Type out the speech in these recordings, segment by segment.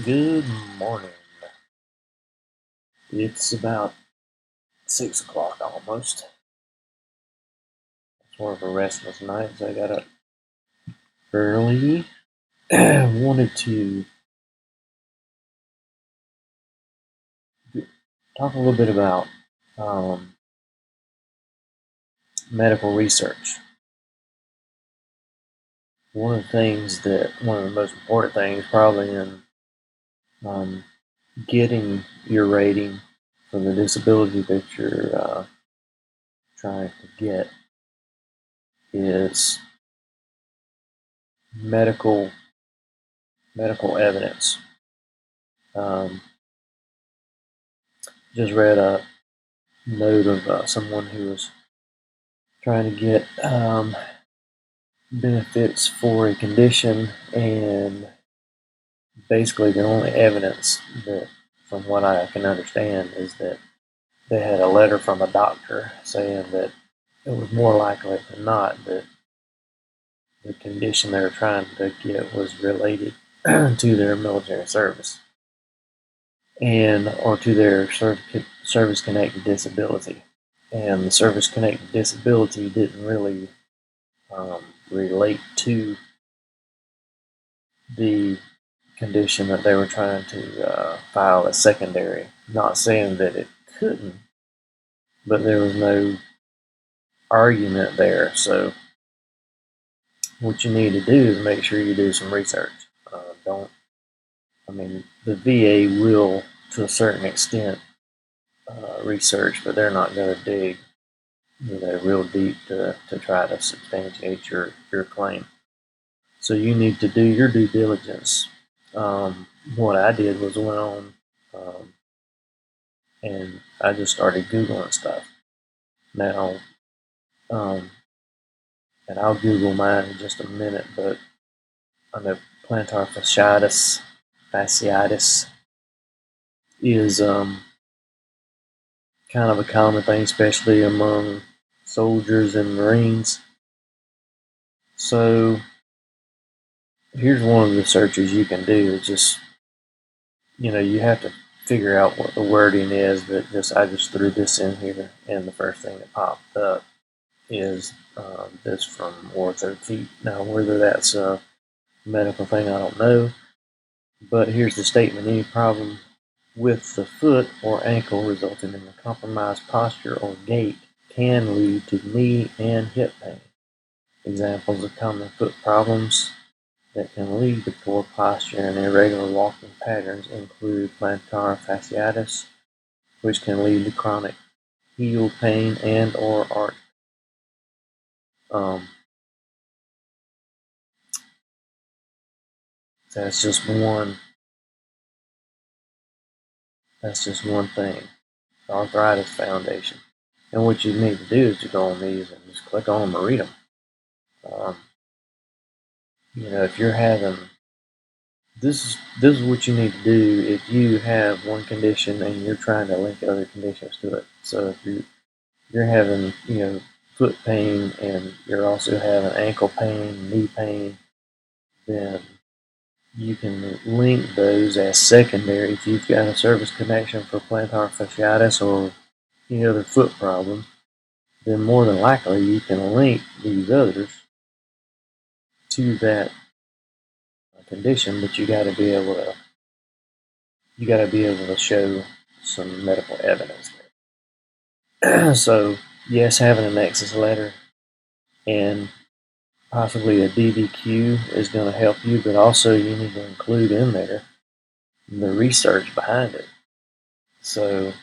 Good morning. It's about 6 o'clock almost. It's more of a restless night, so I got up early. Wanted to talk a little bit about um, medical research. One of the most important things, probably in um, getting your rating for the disability that you're trying to get, is medical evidence. Um, just read a note of someone who was trying to get benefits for a condition, and basically the only evidence that, from what I can understand, is that they had a letter from a doctor saying that it was more likely than not that the condition they were trying to get was related to their military service and or to their service connected disability. And the service connected disability didn't really relate to the condition that they were trying to file as secondary. Not saying that it couldn't, but there was no argument there. So what you need to do is make sure you do some research. Don't. I mean, the VA will, to a certain extent, research, but they're not going to dig real deep to try to substantiate your claim. So you need to do your due diligence. What I did was went on and I just started Googling stuff. Now, um, and I'll Google mine in just a minute, but I know plantar fasciitis is kind of a common thing, especially among soldiers and Marines. So here's one of the searches you can do. It's just, you have to figure out what the wording is, but I just threw this in here, and the first thing that popped up is this from orthopedic. Now, whether that's a medical thing, I don't know. But here's the statement: any problem with the foot or ankle resulting in a compromised posture or gait can lead to knee and hip pain. Examples of common foot problems that can lead to poor posture and irregular walking patterns include plantar fasciitis, which can lead to chronic heel pain and or arch. Um, that's just one. That's just one thing. The Arthritis Foundation. And what you need to do is to go on these and just click on them and read them. Um, if you're having this is what you need to do if you have one condition and you're trying to link other conditions to it. So if you're having foot pain and you're also having ankle pain, knee pain, then you can link those as secondary. If you've got a service connection for plantar fasciitis or any other foot problem, then more than likely you can link these others to that condition, but you got to be able to show some medical evidence there. So yes, having a nexus letter and possibly a DDQ is going to help you, but also you need to include in there the research behind it. So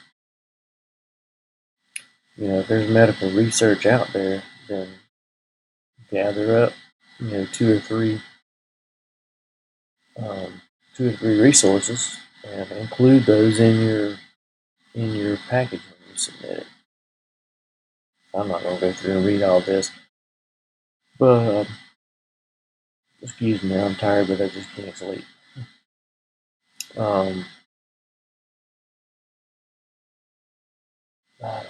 if there's medical research out there, then gather up two or three resources and include those in your package when you submit it. I'm not going to go through and read all this, but excuse me, I'm tired, but I just can't sleep. Um, I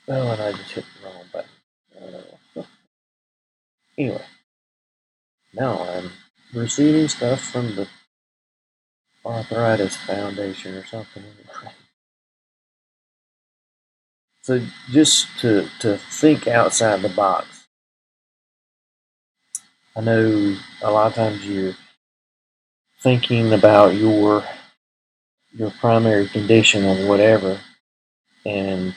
oh, and I just hit the wrong button. Anyway, now I'm receiving stuff from the Arthritis Foundation or something. So just to think outside the box. I know a lot of times you're thinking about your primary condition or whatever, and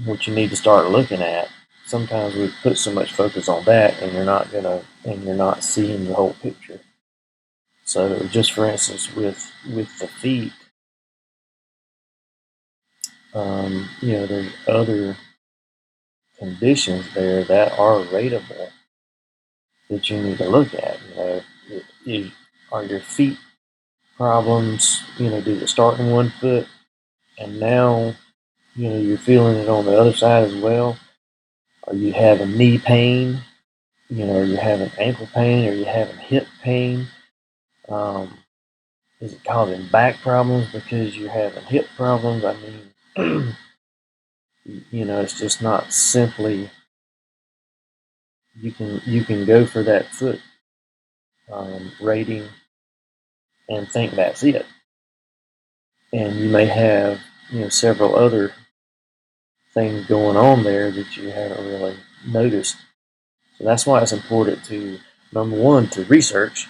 what you need to start looking at. Sometimes we put so much focus on that, and you're not seeing the whole picture. So, just for instance, with the feet, there's other conditions there that are rateable that you need to look at. Are your feet problems, do they start in one foot, and now, you're feeling it on the other side as well? Are you having knee pain? Are you having ankle pain? Are you having hip pain? Is it causing back problems because you're having hip problems? I mean, it's just not simply you can go for that foot rating and think that's it, and you may have several other things going on there that you haven't really noticed. So that's why it's important to, number one, to research,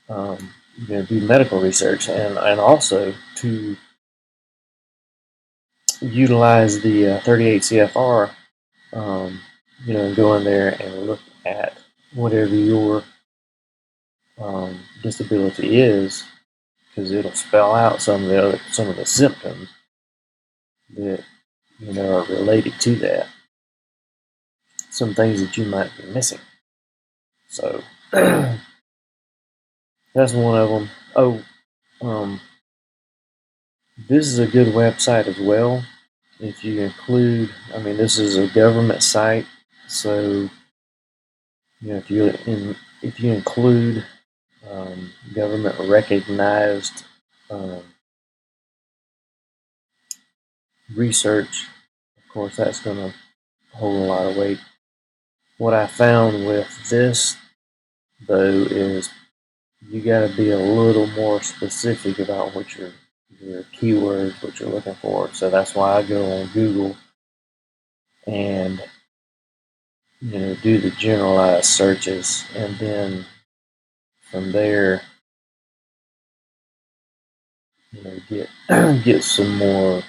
do medical research, and also to utilize the 38 CFR, and go in there and look at whatever your disability is, because it'll spell out some of the symptoms that are related to that, some things that you might be missing. So that's one of them. Oh, this is a good website as well. If you include, this is a government site, so if you include government recognized research, of course that's going to hold a lot of weight. What I found with this, though, is you got to be a little more specific about what your keywords, what you're looking for. So that's why I go on Google and do the generalized searches, and then from there get some more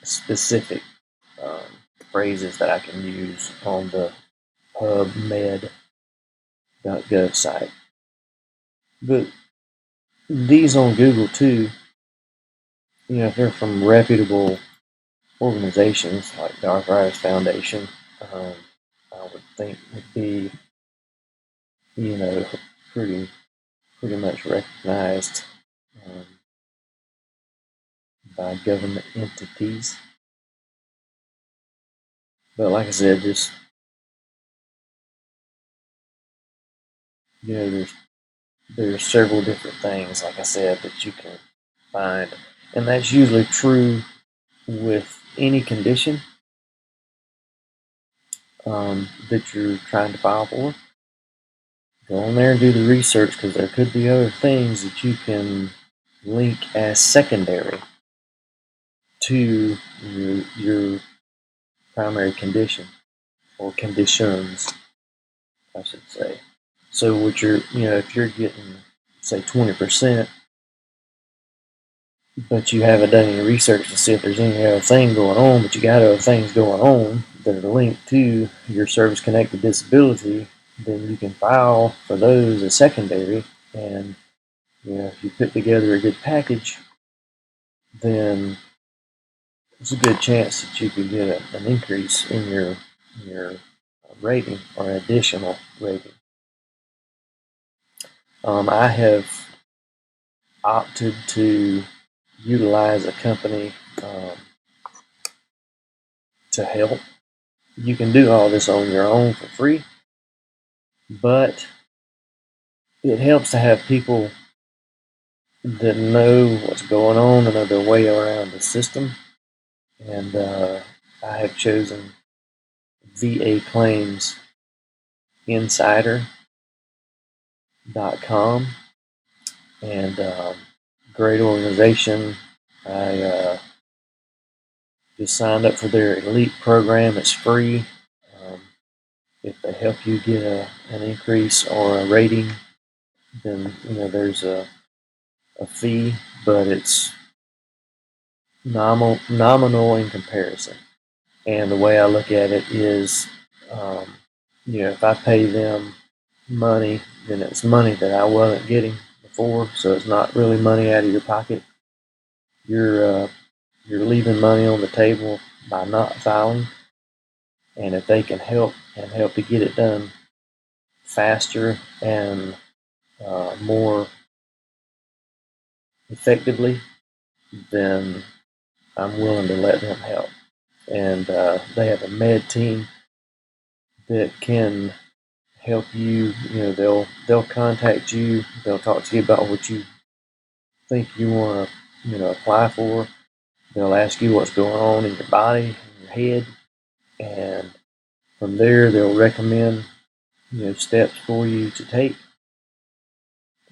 specific phrases that I can use on the PubMed.gov site. But these on Google too, if they're from reputable organizations like the Arthritis Foundation, I would think would be, pretty much recognized by government entities. But like I said, just there's several different things, like I said, that you can find, and that's usually true with any condition that you're trying to file for. Go on there and do the research, because there could be other things that you can link as secondary to your primary condition, or conditions, I should say. So what if you're getting, say, 20%, but you haven't done any research to see if there's any other thing going on, but you got other things going on that are linked to your service-connected disability, then you can file for those as secondary. And if you put together a good package, then there's a good chance that you could get an increase in your rating, or an additional rating. I have opted to utilize a company to help. You can do all this on your own for free, but it helps to have people that know what's going on and know their way around the system. And I have chosen VA Claims Insider.com. and great organization. I just signed up for their elite program. It's free. Um, if they help you get an increase or a rating, then there's a fee, but it's nominal in comparison. And the way I look at it is, um, if I pay them money, then it's money that I wasn't getting before. So it's not really money out of your pocket. You're leaving money on the table by not filing. And if they can help to get it done faster and more effectively, then I'm willing to let them help. And they have a med team that can help you. They'll contact you. They'll talk to you about what you think you want to apply for. They'll ask you what's going on in your body, in your head, and from there they'll recommend steps for you to take.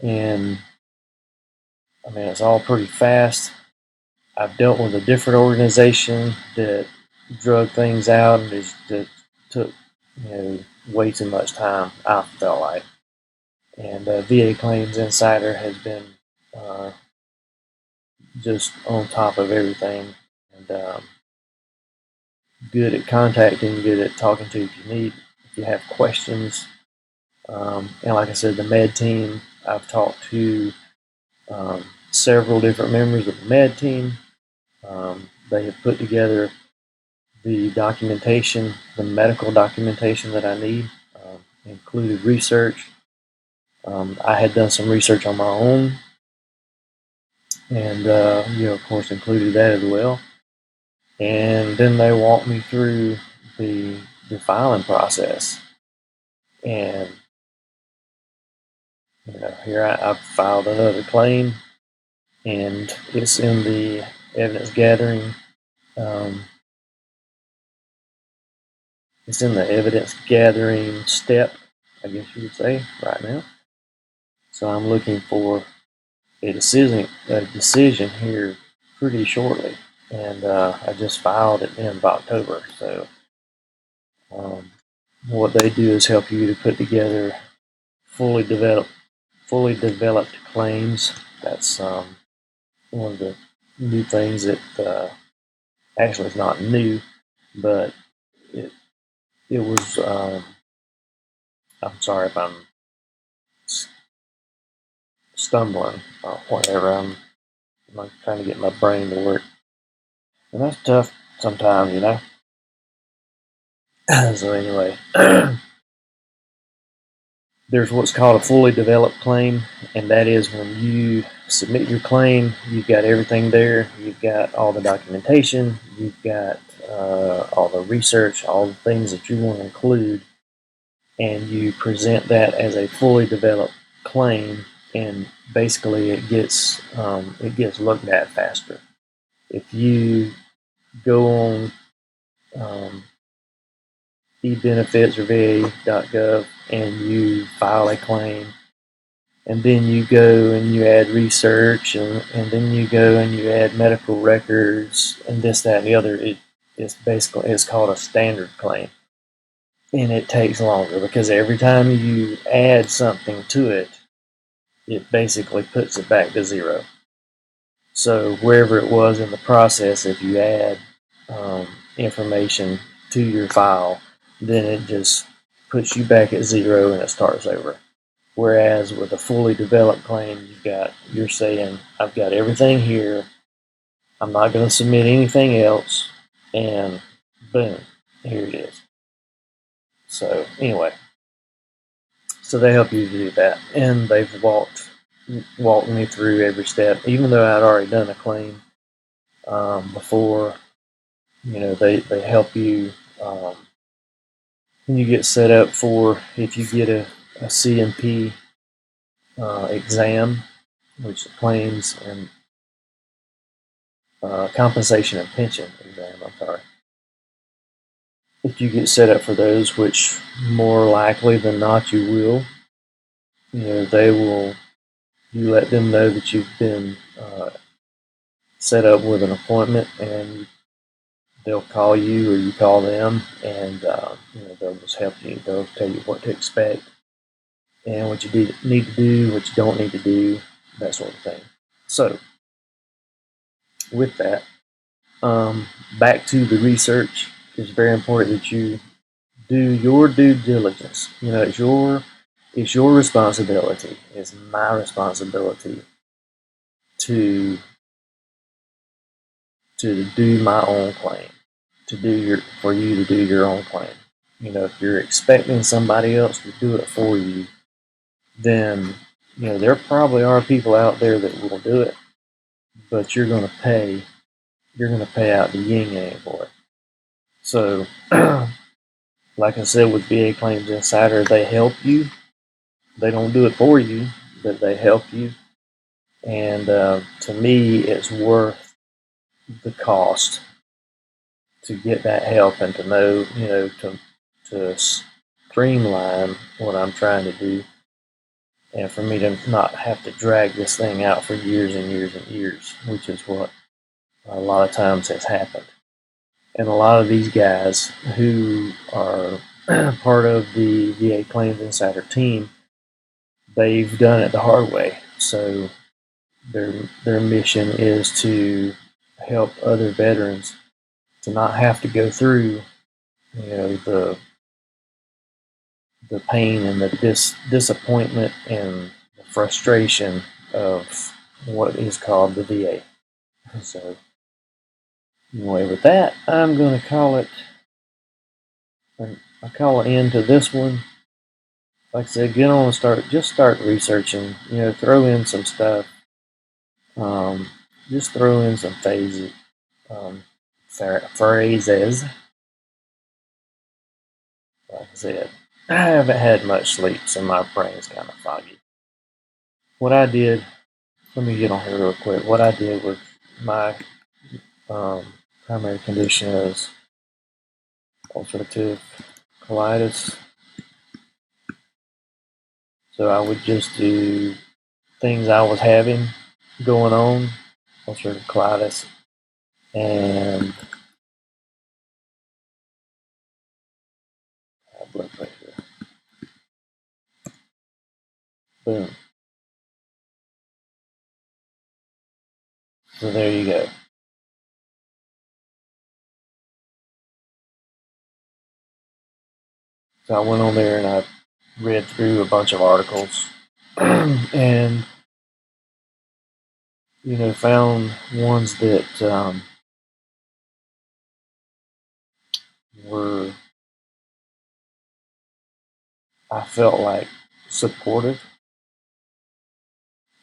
And I mean, it's all pretty fast. I've dealt with a different organization that drug things out and that took way too much time, I felt like. And VA Claims Insider has been uh, just on top of everything, and good at contacting, good at talking to you if you have questions. And like I said, the med team, I've talked to several different members of the med team. They have put together the documentation, the medical documentation that I need, included research. I had done some research on my own, and of course, included that as well. And then they walked me through the filing process. And here I've filed another claim, and it's in the evidence gathering. It's in the evidence gathering step, I guess you would say, right now. So I'm looking for a decision here pretty shortly, and I just filed at the end of October. So what they do is help you to put together fully developed claims. That's one of the new things that actually is not new, but it was. I'm sorry if I'm stumbling or whatever. I'm trying to get my brain to work, and that's tough sometimes, So anyway, there's what's called a fully developed claim, and that is when you submit your claim, you've got everything there, you've got all the documentation, you've got all the research, all the things that you want to include, and you present that as a fully developed claim, and basically it gets looked at faster. If you go on eBenefits or va.gov and you file a claim, and then you go and you add research, and then you go and you add medical records and this, that, and the other, it's called a standard claim. And it takes longer because every time you add something to it, it basically puts it back to zero. So wherever it was in the process, if you add information to your file, then it just puts you back at zero and it starts over. Whereas with a fully developed claim, you're saying, I've got everything here, I'm not going to submit anything else, and boom, here it is. So anyway, so they help you to do that, and they've walked me through every step, even though I'd already done a claim before. They help you when you get set up for, if you get a CMP exam, which is claims and compensation and pension exam, I'm sorry. If you get set up for those, which more likely than not you will, they will You let them know that you've been set up with an appointment, and they'll call you or you call them, and they'll just help you. They'll tell you what to expect and what you need to do, what you don't need to do, that sort of thing. So, with that, back to the research. It's very important that you do your due diligence. It's your responsibility. It's my responsibility to do my own claim, for you to do your own claim. If you're expecting somebody else to do it for you, then there probably are people out there that will do it, but you're going to pay. You're going to pay out the yin yang for it. So, like I said, with VA Claims Insider, they help you. They don't do it for you, but they help you. And to me, it's worth the cost to get that help and to know, to streamline what I'm trying to do, and for me to not have to drag this thing out for years and years and years, which is what a lot of times has happened. And a lot of these guys who are part of the VA Claims Insider team, they've done it the hard way. So their mission is to help other veterans to not have to go through, the pain and the disappointment and the frustration of what is called the VA. So anyway, with that, I'm going to call it. I call an end to this one. Like I said, get on and start researching. Throw in some stuff. Just throw in some phrases. Phrases. Like I said, I haven't had much sleep, so my brain's kind of foggy. What I did, let me get on here real quick. What I did with my primary condition is ulcerative colitis. So I would just do things I was having going on, ulcerative colitis, and blood pressure. Boom. So there you go. So I went on there and I read through a bunch of articles and found ones that were, I felt like, supportive,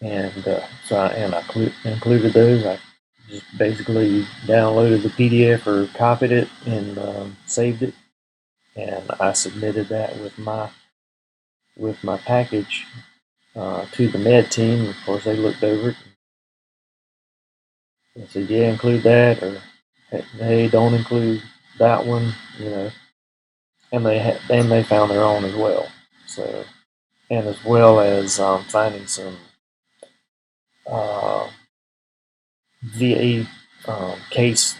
and so I included those. I just basically downloaded the PDF or copied it and saved it, and I submitted that with my package to the med team. Of course, they looked over it and said, "Yeah, include that," or "Hey, don't include that one," and they found their own as well. So, and as well as finding some VA case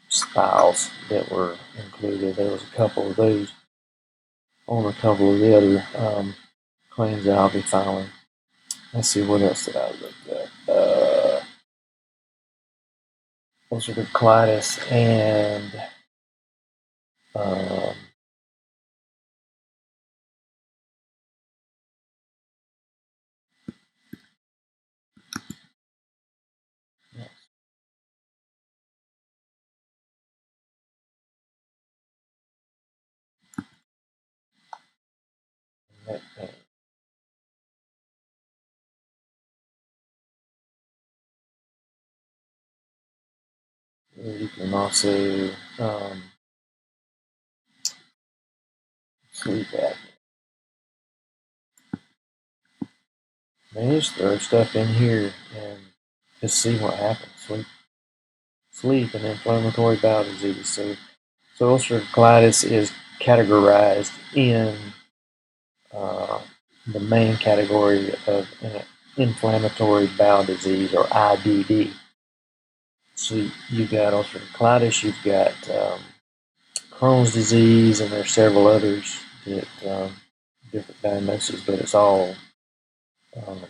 styles that were included. There was a couple of those on a couple of the other claims that I'll be filing. Let's see, what else did I look at? Ulcerative colitis and um, neck pain. You can also sleep apnea. Man, just throw stuff in here and just see what happens. Sleep and inflammatory bowel disease. So ulcerative colitis is categorized in the main category of inflammatory bowel disease, or IBD. So you've got ulcerative colitis, you've got Crohn's disease, and there's several others that different diagnoses, but it's all um,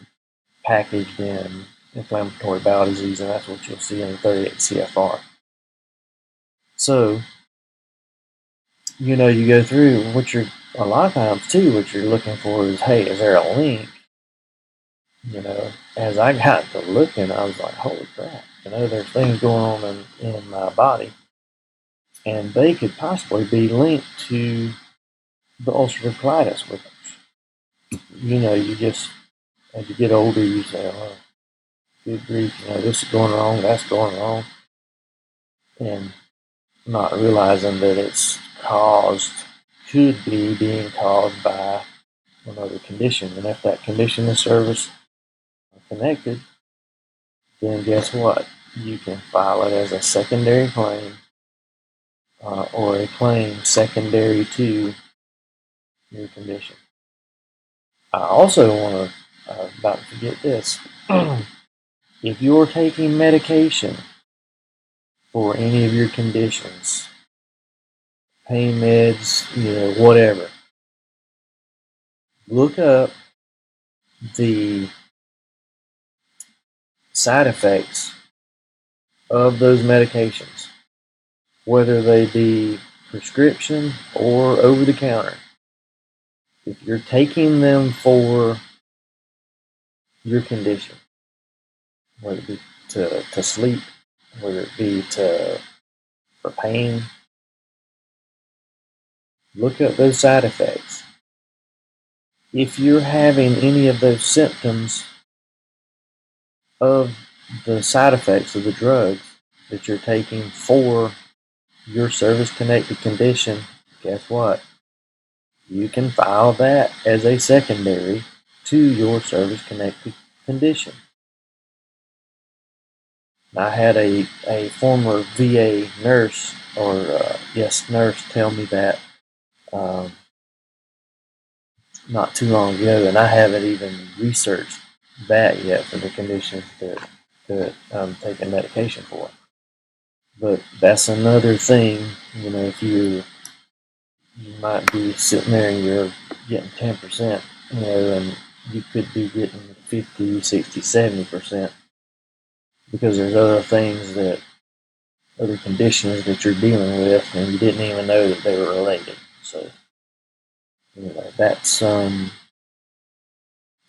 packaged in inflammatory bowel disease, and that's what you'll see in the 38 CFR. So, you go through a lot of times too, what you're looking for is, hey, is there a link? As I got to looking, I was like, holy crap, there's things going on in my body, and they could possibly be linked to the ulcerative colitis with them. You just, as you get older, you say, oh, good grief, this is going wrong, that's going wrong, and not realizing that could be being caused by another condition. And if that condition is service connected, then guess what? You can file it as a secondary claim, or a claim secondary to your condition. I also want to, about to forget this, if you're taking medication for any of your conditions, pain meds, whatever, look up the side effects of those medications, whether they be prescription or over the counter. If you're taking them for your condition, whether it be to sleep, whether it be for pain, look up those side effects. If you're having any of those symptoms of the side effects of the drugs that you're taking for your service-connected condition, guess what? You can file that as a secondary to your service-connected condition. I had a former VA nurse, nurse, tell me that not too long ago, and I haven't even researched that yet for the conditions that I'm taking medication for. But that's another thing, if you might be sitting there and you're getting 10%, and you could be getting 50, 60, 70%, because there's other conditions that you're dealing with, and you didn't even know that they were related. So, anyway, that's, I'm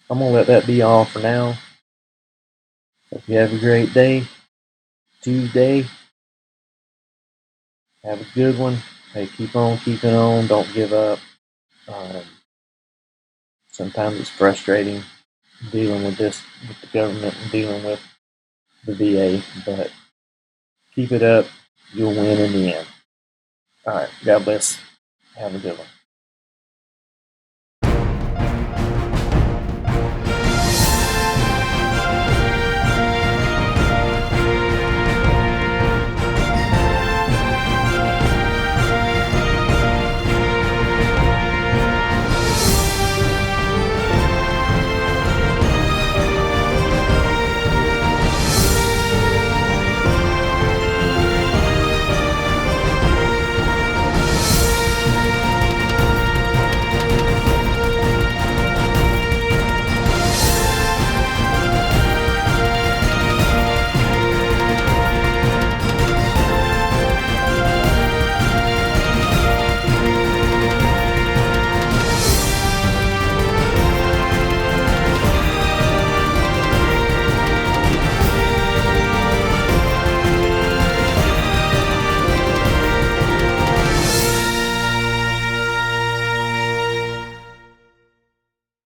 going to let that be all for now. Hope you have a great day, Tuesday. Have a good one. Hey, keep on keeping on. Don't give up. Sometimes it's frustrating dealing with the government and dealing with the VA, but keep it up. You'll win in the end. All right. God bless. Have a good one.